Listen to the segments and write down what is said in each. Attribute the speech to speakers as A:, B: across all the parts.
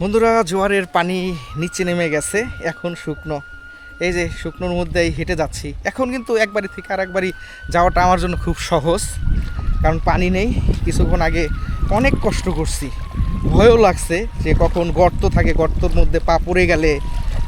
A: বন্ধুরা, জোয়ারের পানি নিচে নেমে গেছে, এখন শুকনো। এই যে শুকনোর মধ্যেই হেঁটে যাচ্ছি। এখন কিন্তু এক বাড়ি থেকে আর এক বাড়ি যাওয়াটা আমার জন্য খুব সহজ, কারণ পানি নেই। কিছুক্ষণ আগে অনেক কষ্ট করছি, ভয়ও লাগছে যে কখন গর্ত থাকে, গর্তর মধ্যে পা পড়ে গেলে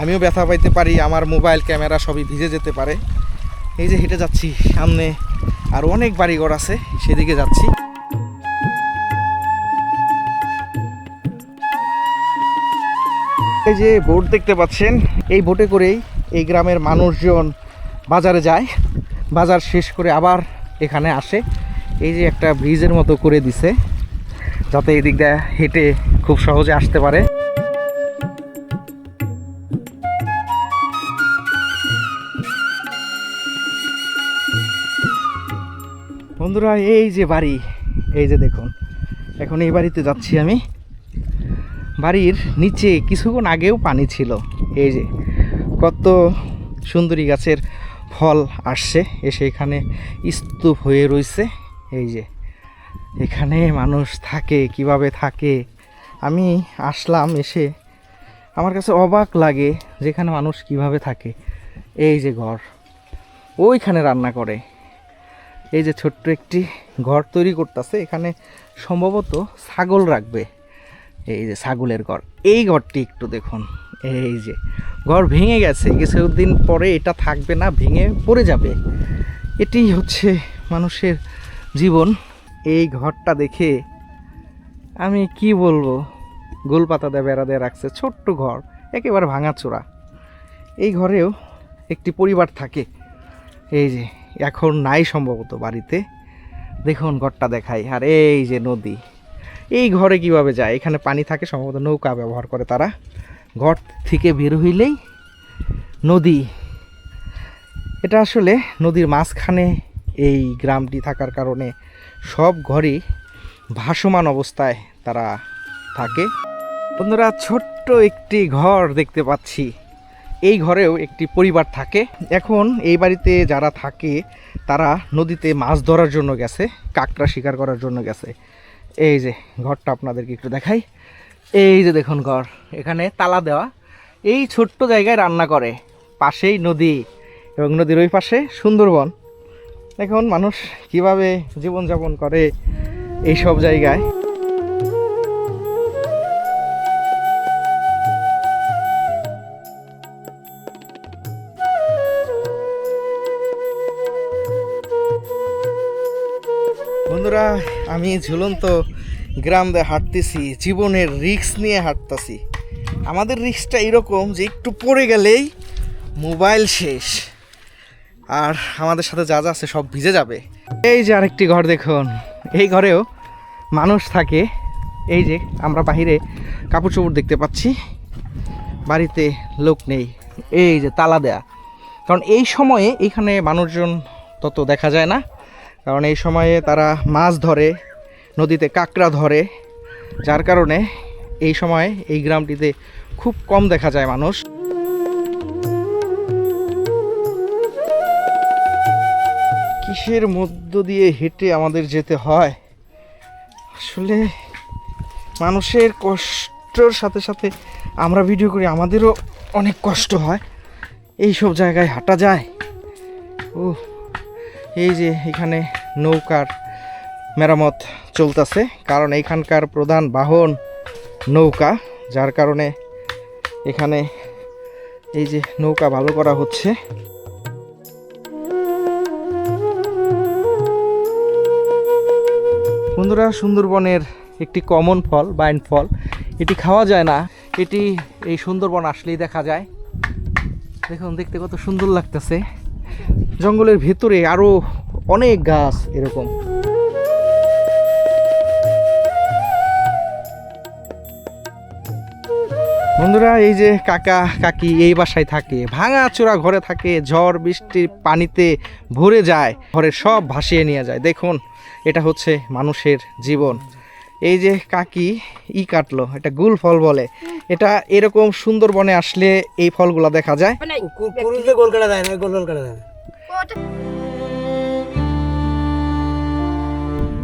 A: আমিও ব্যথা পাইতে পারি, আমার মোবাইল ক্যামেরা সবই ভিজে যেতে পারে। এই যে হেঁটে যাচ্ছি, সামনে আর অনেক বাড়িঘর আছে, সেদিকে যাচ্ছি। এই যে বোট দেখতে পাচ্ছেন, এই বোটে করেই এই গ্রামের মানুষজন বাজারে যায়, বাজার শেষ করে আবার এখানে আসে। এই যে একটা ব্রিজের মতো করে দিছে, যাতে এই দিক দিয়ে হেঁটে খুব সহজে আসতে পারে। বন্ধুরা, এই যে বাড়ি, এই যে দেখুন, এখন এই বাড়িতে যাচ্ছি আমি। বাড়ির নিচে কিছুক্ষণ আগেও পানি ছিল। এই যে কত সুন্দরী গাছের ফল আসছে, এসে এখানে স্তূপ হয়ে রয়েছে। এই যে এখানে মানুষ থাকে, কিভাবে থাকে আমি আসলাম, এসে আমার কাছে অবাক লাগে যেখানে মানুষ কিভাবে থাকে। এই যে ঘর, ওইখানে রান্না করে। এই যে ছোট্ট একটি ঘর তৈরি করতেছে, এখানে সম্ভবত ছাগল রাখবে। এই যে ছাগলের ঘর, এই ঘরটি একটু দেখুন। এই যে ঘর ভেঙে গেছে, কিছুদিন পরে এটা থাকবে না, ভেঙে পড়ে যাবে। এটি হচ্ছে মানুষের জীবন। এই ঘরটা দেখে আমি কি বলবো, গোলপাতা দিয়ে বেড়া দিয়ে রাখছে, ছোট্ট ঘর, একেবারে ভাঙাচোরা। এই ঘরেও একটি পরিবার থাকে। এই যে এখন নাই সম্ভবত বাড়িতে, দেখুন ঘরটা দেখাই। আর এই যে নদী, এই ঘরে কিভাবে যায়, এখানে পানি থাকে, সম্ভবত নৌকা ব্যবহার করে তারা। ঘর থেকে বের হইলেই নদী। এটা আসলে নদীর মাঝখানে এই গ্রামটি থাকার কারণে সব ঘরই ভাসমান অবস্থায় তারা থাকে। বন্ধুরা, ছোট্ট একটি ঘর দেখতে পাচ্ছি, এই ঘরেও একটি পরিবার থাকে। এখন এই বাড়িতে যারা থাকে তারা নদীতে মাছ ধরার জন্য গেছে, কাঁকড়া শিকার করার জন্য গেছে। এই যে ঘরটা আপনাদেরকে একটু দেখাই। এই যে দেখুন ঘর, এখানে তালা দেওয়া। এই ছোট্ট জায়গায় রান্না করে, পাশেই নদী এবং নদীর ওই পাশে সুন্দরবন। এখন মানুষ কিভাবে জীবনযাপন করে এই সব জায়গায়। বন্ধুরা, আমি ঝুলন্ত গ্রাম দিয়ে হাঁটতেছি, জীবনের রিস্ক নিয়ে হাঁটতেছি। আমাদের রিস্কটা এরকম যে একটু পড়ে গেলেই মোবাইল শেষ, আর আমাদের সাথে যা যা আছে সব ভিজে যাবে। এই যে আরেকটি ঘর দেখুন, এই ঘরেও মানুষ থাকে। এই যে আমরা বাহিরে কাপড় চোপড় দেখতে পাচ্ছি, বাড়িতে লোক নেই। এই যে তালা দেয়া, কারণ এই সময়ে এইখানে মানুষজন তত দেখা যায় না, কারণ এই সময়ে তারা মাছ ধরে, নদীতে কাঁকড়া ধরে, যার কারণে এই সময় এই গ্রামটিতে খুব কম দেখা যায় মানুষ। কিসের মধ্য দিয়ে হেঁটে আমাদের যেতে হয়, আসলে মানুষের কষ্টর সাথে সাথে আমরা ভিডিও করি, আমাদেরও অনেক কষ্ট হয়। এই সব জায়গায় হাঁটা যায়। ও, এই যে এখানে নৌকার মেরামত চলতেছে, কারণ এইখানকার প্রধান বাহন নৌকা, যার কারণে এখানে এই যে নৌকা ভালো করা হচ্ছে। বন্ধুরা, সুন্দরবনের একটি কমন ফল বাইন ফল, এটি খাওয়া যায় না, এটি এই সুন্দরবন আসলেই দেখা যায়। দেখুন, দেখতে কত সুন্দর লাগতেছে। জঙ্গলের ভেতরে আরো অনেক গাছ এরকম। বন্ধুরা, এই যে কাকা কাকি এই বাসায় থাকে, ভাঙাচোরা ঘরে থাকে, ঝড় বৃষ্টির পানিতে ভরে যায়, ঘরের সব ভাসিয়ে নিয়ে যায়। দেখুন, এটা হচ্ছে মানুষের জীবন। এই যে কাকি কাটলো, এটা গুল ফল বলে। এটা এরকম সুন্দরবনে আসলে এই ফলগুলা দেখা যায়।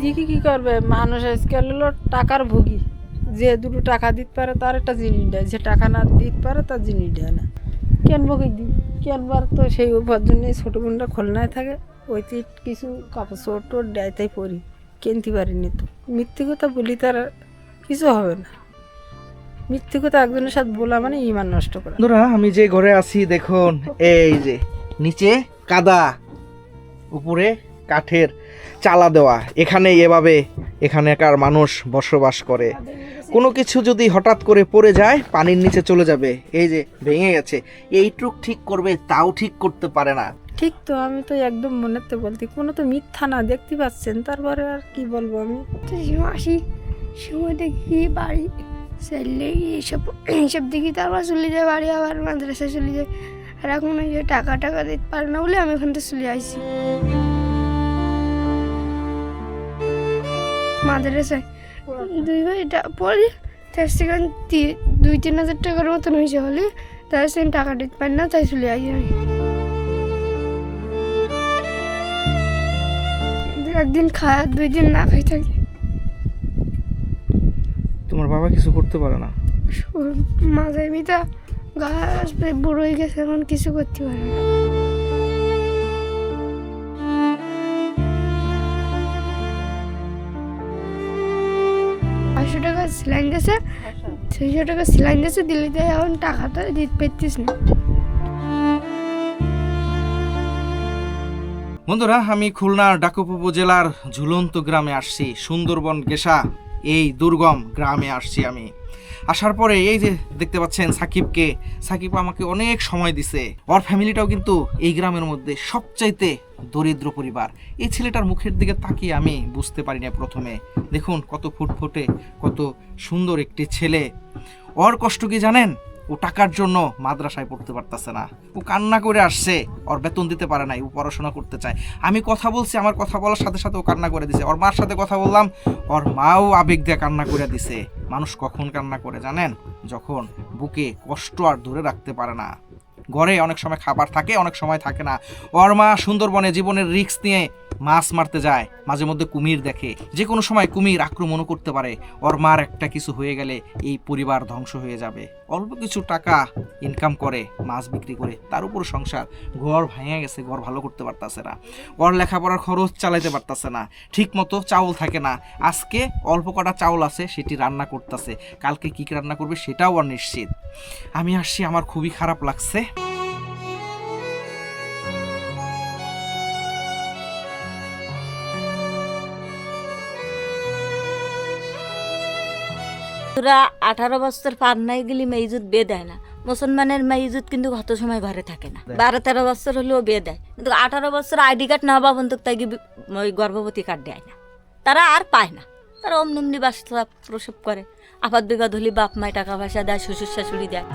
B: দেখি কি করবে, মানুষ আজকাল হলো টাকার ভুগি, যে দুটো টাকা দিতে পারে তার একটা জিনিস দেয়, যে টাকা না দিতে পারে তার জিনিস দেয় না। কেনবো কি দিই, কেনবার তো সেই উপার্জনে ছোটো বোনটা খুলনায় থাকে, ওইতে কিছু কাপড় চোপড় টোট দেয় তাই পরি, কিনতে পারিনি। তো মিথ্যে কথা বলি তার কিছু হবে না, মিথ্যে কথা একজনের সাথে বলা মানে ইমান নষ্ট করা।
A: বন্ধুরা আমি যে ঘরে আছি দেখুন, এই যে নিচে কাদা, উপরে কাঠের চালা দেওয়া, এখানে এভাবে এখানকার মানুষ বসবাস করে। কোনো কিছু যদি হঠাৎ করে পড়ে যায় পানির নিচে চলে যাবে, এই যে ভেঙে গেছে, এইটুক ঠিক করবে তাও ঠিক করতে পারে না।
B: ঠিক তো, আমি তো একদম মনেতে বলতে কোনো তো মিথ্যা না, দেখতে পাচ্ছেন, তারপরে আর কি বলবো আমি।
C: আসি সময় দেখি বাড়ি চাইলে এইসব দেখি, তারপর চলে যায় বাড়ি, আবার মাদ্রাসায় চলে যায়। আর এখন ওই যে টাকা দিতে পারে না বলে আমি এখান থেকে চলে আসছি মাদ্রাসায়। 2 ভাইটা পরে তার সেখানে 2-3 হাজার টাকার মতন হয়েছে হলে তার সেখানে টাকা দিতে পারি না, তাই চলে আসি আমি। একদিন খায় 2 দিন না খাই থাকি।
A: তোমার বাবা কিছু করতে পারে না?
C: মাঝে বিটা গাছ বুড়ো হয়ে গেছে, এখন কিছু করতে পারে না। টাকা সিলাইন গেছে, 600 টাকা সিলাইন গেছে দিল্লিতে, এখন টাকাটা দিতে পারতিস না।
A: বন্ধুরা আমি খুলনার ডাকুপ উপজেলার ঝুলন্ত গ্রামে আসছি, সুন্দরবন গেসা এই দুর্গম গ্রামে আসছি আমি। আসার পরে এই যে দেখতে পাচ্ছেন সাকিব আমাকে অনেক সময় দিছে। ওর ফ্যামিলিটাও কিন্তু এই গ্রামের মধ্যে সবচাইতে দরিদ্র পরিবার। এই ছেলেটার মুখের দিকে তাকিয়ে আমি বুঝতে পারি না প্রথমে। দেখুন কত ফুটফুটে, কত সুন্দর একটি ছেলে। ওর কষ্ট কি জানেন? ও টাকার জন্য মাদ্রাসায় পড়তে পারতেছে না, ও কান্না করে আসছে, ওর বেতন দিতে পারে নাই, ও পড়াশোনা করতে চায়। আমি কথা বলছি, আমার কথা বলার সাথে সাথে ও কান্না করে দিছে। ওর মার সাথে কথা বললাম, ওর মাও আবেগ দিয়ে কান্না করে দিছে। মানুষ কখন কান্না করে জানেন? যখন বুকে কষ্ট আর ধরে রাখতে পারে না। ঘরে অনেক সময় খাবার থাকে, অনেক সময় থাকে না। ওর মা সুন্দরবনে জীবনের রিস্ক নিয়ে মাছ মারতে যায়, মাঝে মধ্যে কুমির দেখে, যে কোনো সময় কুমির আক্রমণও করতে পারে। ওর মার একটা কিছু হয়ে গেলে এই পরিবার ধ্বংস হয়ে যাবে। অল্প কিছু টাকা ইনকাম করে মাছ বিক্রি করে, তার উপর সংসার। ঘর ভেঙে গেছে, ঘর ভালো করতে পারতেছে না, ওর লেখাপড়ার খরচ চালাইতে পারতেছে না, ঠিক মতো চাউল থাকে না। আজকে অল্প কটা চাউল আছে, সেটি রান্না করতেছে, কালকে কি রান্না করবে সেটাও অনিশ্চিত। আমি আসছি, আমার খুবই খারাপ লাগছে।
D: তোরা 18 বছর পার নাই গেলি মেয়েজুত বিয়ে দেয় না। মুসলমানের মেয়েজুত কিন্তু কত সময় ঘরে থাকে না, 12-13 বছর হলেও বিয়ে দেয়, কিন্তু 18 বছর আইডি কার্ড না হওয়া বন্ধুক তাই ওই গর্ভবতী কার্ড দেয় না। তারা আর পায় না, তারা অমনি বাচ্চা প্রসব করে। আপাত বিগত হলি বাপ মায় টাকা পয়সা দেয়, শ্বশুর শাশুড়ি দেয়।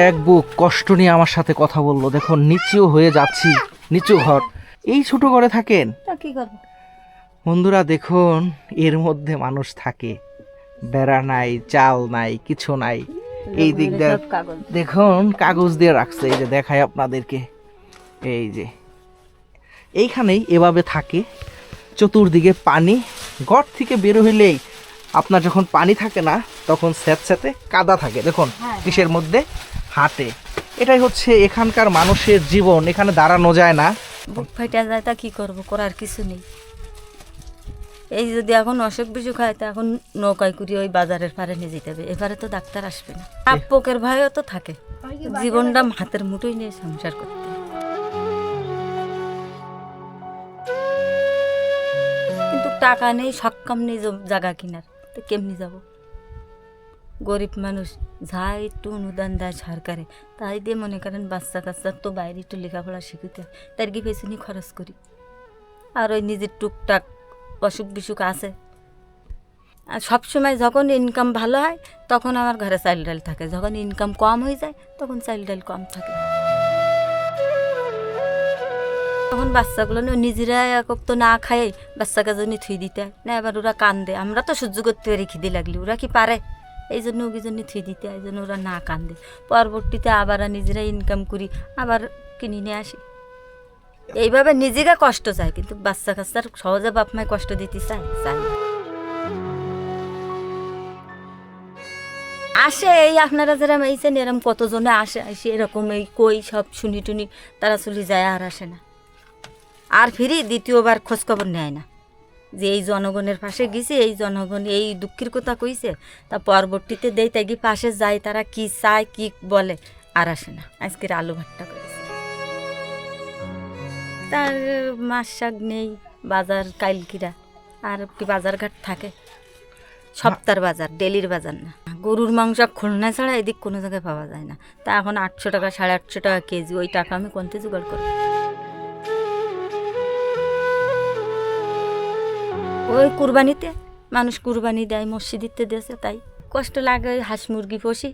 A: এক বুক কষ্ট নিয়ে আমার সাথে কথা বললো। দেখুন নিচেও হয়ে যাচ্ছি, নিচু ঘর, এই ছোট ঘরে থাকেন।
D: তা কি করবো
A: বন্ধুরা দেখুন, এর মধ্যে মানুষ থাকে, বেড়া নাই, চাল নাই, কিছু নাই। এই দিক দিয়ে দেখুন কাগজ দিয়ে রাখছে, এই যে দেখায় আপনাদেরকে, এই যে এইখানেই এভাবে থাকে। চতুর্দিকে পানি, ঘর থেকে বের হইলেই আপনার যখন পানি থাকে না তখন স্যাঁতস্যাঁতে কাদা থাকে। দেখুন কিসের মধ্যে হাঁটে। এটাই হচ্ছে এখানকার মানুষের জীবন, এখানে দাঁড়ানো যায় না,
D: বুক ফাইটা যায়। তা কি করবো, করার কিছু নেই। এই যদি এখন অসুখ বিসুখ হয়, তা এখন নৌকায় করি ওই বাজারের পারে নিয়ে যেতে হবে, এবারে তো ডাক্তার আসবে না। পোকের ভয়ও তো থাকে, জীবনটা হাতের মুঠোই নিয়ে সংসার করতে। কিন্তু টাকা নেই, সক্ষম নেই জায়গা কিনার, তো কেমনি যাব? গরিব মানুষ, যা একটু অনুদান দেয় সরকারে, তাই দিয়ে মনে করেন বাচ্চা কাচ্চার তো বাইরে একটু লেখাপড়া শিখতে, তার কি পেছনে খরচ করি। আর ওই নিজের টুকটাক অসুখ বিসুখ আছে। আর সবসময় যখন ইনকাম ভালো হয় তখন আমার ঘরে চাল ডাল থাকে, যখন ইনকাম কম হয়ে যায় তখন চাল ডাল কম থাকে। তখন বাচ্চাগুলো নিজেরা একক তো না খায়, বাচ্চাকে জন্য থুই দিতে হয় না, এবার ওরা কান্দে। আমরা তো সহ্য করতে পারি খিদে লাগলে, ওরা কি পারে? এই জন্য ওকে জন্য থুই দিতে হয়, এই জন্য ওরা না কান্দে। পরবর্তীতে আবার নিজেরা ইনকাম করি, আবার কিনে নিয়ে আসি। এইভাবে নিজেকে কষ্ট চায়, কিন্তু বাচ্চা কাচ্চার সহজে বাপ মায় কষ্ট দিতে চায় চায় না। আসে এই আপনারা যারা মেয়েছেন এরকম কতজনে আসে এরকম এই কই সব শুনি টুনি তারা চলে যায় আর আসে না, আর ফিরি দ্বিতীয়বার খোঁজখবর নেয় না যে এই জনগণের পাশে গেছে, এই জনগণ এই দুঃখের কথা কইছে, তা পরবর্তীতে দেই তাই গিয়ে পাশে যায়, তারা কি চায় কি বলে আর আসে না। আজকের আলু ভাতটা করেছে, তার মাছ শাক নেই, বাজার কাইলকিরা আর কি বাজার ঘাট থাকে, সপ্তাহের বাজার, ডেলির বাজার না। গরুর মাংস খুলনা ছাড়া এদিক কোনো জায়গায় পাওয়া যায় না, তা এখন 800 টাকা 850 টাকা কেজি, ওই টাকা আমি কোনতে জোগাড় করি? ওই কুরবানিতে মানুষ কুরবানি দেয়, মসজিদিতে দিয়েছে, তাই কষ্ট লাগে। ওই হাঁস মুরগি পুষি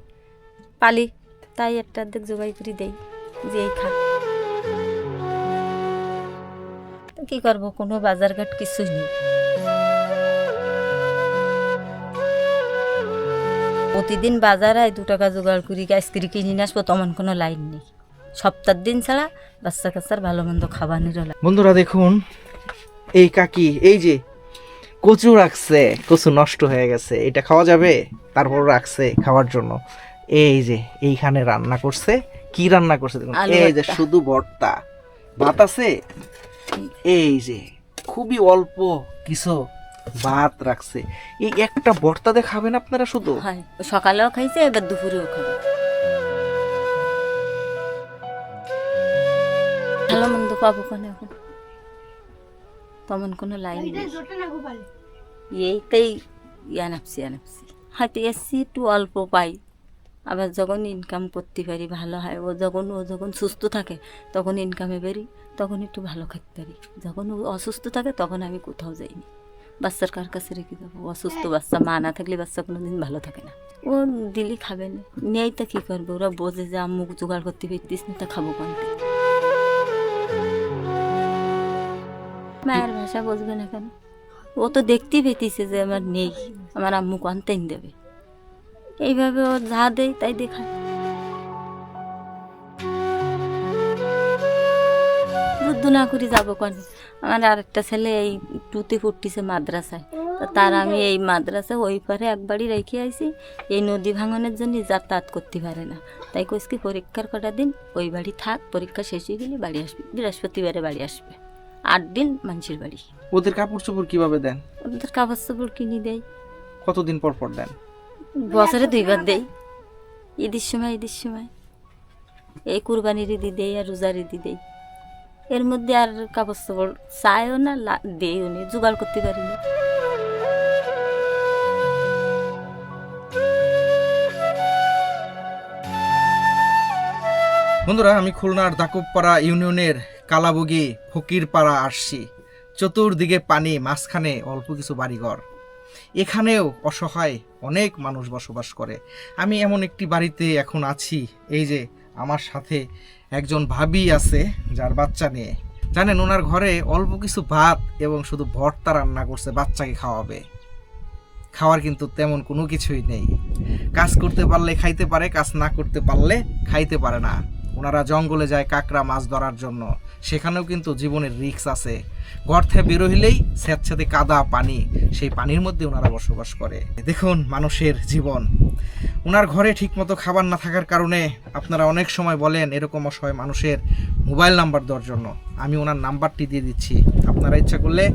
D: পালি, তাই একটা অর্ধেক জবাই করে দেই যে এই খা। কী করবো, কোনো বাজারঘাট কিছুই নেই। প্রতিদিন বাজারে 2 টাকা জোগাড় করি গ্যাস করে কিনে নিয়ে আসবো, তেমন কোনো লাইন নেই। সপ্তাহের দিন ছাড়া বাচ্চা কাচ্চার ভালো মন্দ খাবারেরও লাইন।
A: বন্ধুরা দেখুন, এই কাকি এই যে কচু রাখছে, কচু নষ্ট হয়ে গেছে, এটা খাওয়া যাবে, তারপর রাখছে খাওয়ার জন্য। এই যে এইখানে রান্না করছে, কি রান্না করছে দেখুন,
D: আলু
A: এই যে
D: ভর্তা।
A: শুধু ভর্তা, ভাত আছে, এই যে খুবই অল্প কিছু ভাত রাখছে। এই একটা ভর্তাতে খাবেন আপনারা শুধু?
D: হয়, সকালেও খাইছে, এবার দুপুরেও খাবে। ভালো মন্দ পাবো কেন এখন, তেমন কোনো লাইন নেই। এইটাই আনাপসি হয়তো এসছি একটু অল্প পাই, আবার যখন ইনকাম করতে পারি ভালো হয়। ও যখন সুস্থ থাকে তখন ইনকামে বেরি, তখন একটু ভালো খাইতে পারি। যখন ও অসুস্থ থাকে তখন আমি কোথাও যাইনি। বাচ্চার কার কাছে রেখে যাবো? অসুস্থ বাচ্চা, মা না থাকলে বাচ্চা কোনো দিন ভালো থাকে না। ও দিলি খাবে না, নেই তা কী করবে? ওরা বোঝে যে আম্মু জোগাড় করতে পারতিস না, তা খাবো কোনতে? মায়ের ভাষা বুঝবে না কেন? ও তো দেখতেই পেতিছে যে আমার নেই, আমার আম্মু কোনতেই দেবে। এইভাবে ও যা দেয় তাই দেখায়। যুদ্ধ না করে যাবো কেন? আমার আরেকটা ছেলে এই 2তে পড়তেছে মাদ্রাসায়, তা তার আমি এই মাদ্রাসায় ওই পারে একবারই রেখে আইছি। এই নদী ভাঙনের জন্য যাতায়াত করতে পারে না, তাই কইছি পরীক্ষার কটা দিন ওই বাড়ি থাক, পরীক্ষা শেষ হয়ে গেলে বাড়ি আসবে। বৃহস্পতিবারে বাড়ি আসবে, 8 দিন মানুষের বাড়ি।
A: ওদের কাপড় চোপড় কিভাবে দেন?
D: ওদের কাপড় চোপড় কিনে দেয়,
A: কতদিন পর পর দেন?
D: বছরে 2 বার দেয়, ঈদের সময় এই কুরবানির ঈদি দেয় আর রোজার ঈদি দেয়। এর মধ্যে আর কাপড় চোপড় চায়ও না, দেয়ও নি, জোগাড় করতে পারি না।
A: বন্ধুরা, আমি খুলনার দাকুবপাড়া ইউনিয়নের কালাবগি ফকিরপাড়া আসছি। চতুর্দিকে পানি, মাঝখানে অল্প কিছু বাড়িঘর। এখানেও অসহায় অনেক মানুষ বসবাস করে। আমি এমন একটি বাড়িতে এখন আছি। এই যে আমার সাথে একজন ভাবি আছে যার বাচ্চা নিয়ে। জানেন, ওনার ঘরে অল্প কিছু ভাত এবং শুধু ভর্তা রান্না করছে, বাচ্চাকে খাওয়াবে। খাওয়ার কিন্তু তেমন কোনো কিছুই নেই। কাজ করতে পারলে খাইতে পারে, কাজ না করতে পারলে খাইতে পারে না। ওনারা জঙ্গলে যায় কাঁকড়া মাছ ধরার জন্য, সেখানেও কিন্তু জীবনের রিস্ক আছে। ঘর থেকে বেরোইলেই স্যাঁতস্যাঁতে কাদা পানি, সেই পানির মধ্যে ওনারা বসবাস করে। দেখুন মানুষের জীবন। ওনার ঘরে ঠিকমতো খাবার না থাকার কারণে আপনারা অনেক সময় বলেন এরকম অসহায় মানুষের মোবাইল নাম্বার দেওয়ার জন্য। আমি ওনার নাম্বারটি দিয়ে দিচ্ছি, আপনারা ইচ্ছা করলে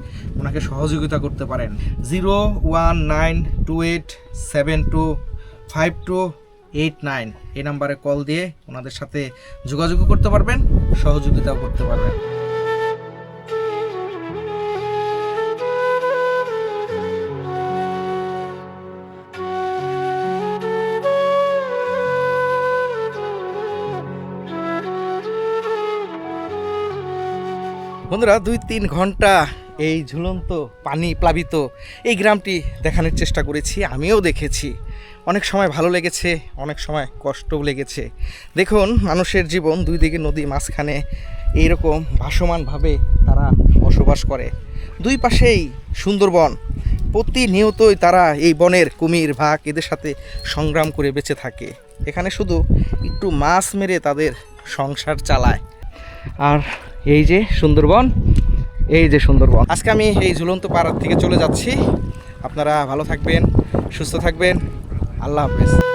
A: ওনাকে সহযোগিতা করতে পারেন। 01928725289 এই নাম্বারে কল দিয়ে ওনাদের সাথে যোগাযোগ করতে পারবেন, সহযোগিতাও করতে পারবেন। বন্ধুরা, 2-3 ঘন্টা এই ঝুলন্ত পানি প্লাবিত এই গ্রামটি দেখানোর চেষ্টা করেছি। আমিও দেখেছি, অনেক সময় ভালো লেগেছে, অনেক সময় কষ্টও লেগেছে। দেখুন মানুষের জীবন, 2 দিকে নদী, মাঝখানে এইরকম ভাসমানভাবে তারা বসবাস করে। 2 পাশেই সুন্দরবন, প্রতিনিয়তই তারা এই বনের কুমির, বাঘ এদের সাথে সংগ্রাম করে বেঁচে থাকে। এখানে শুধু একটু মাছ মেরে তাদের সংসার চালায়। আর এই যে সুন্দরবন, এই যে সুন্দরবন। আজকে আমি এই ঝুলন্ত পাহাড় থেকে চলে যাচ্ছি। আপনারা ভালো থাকবেন, সুস্থ থাকবেন। আল্লাহ হাফেজ।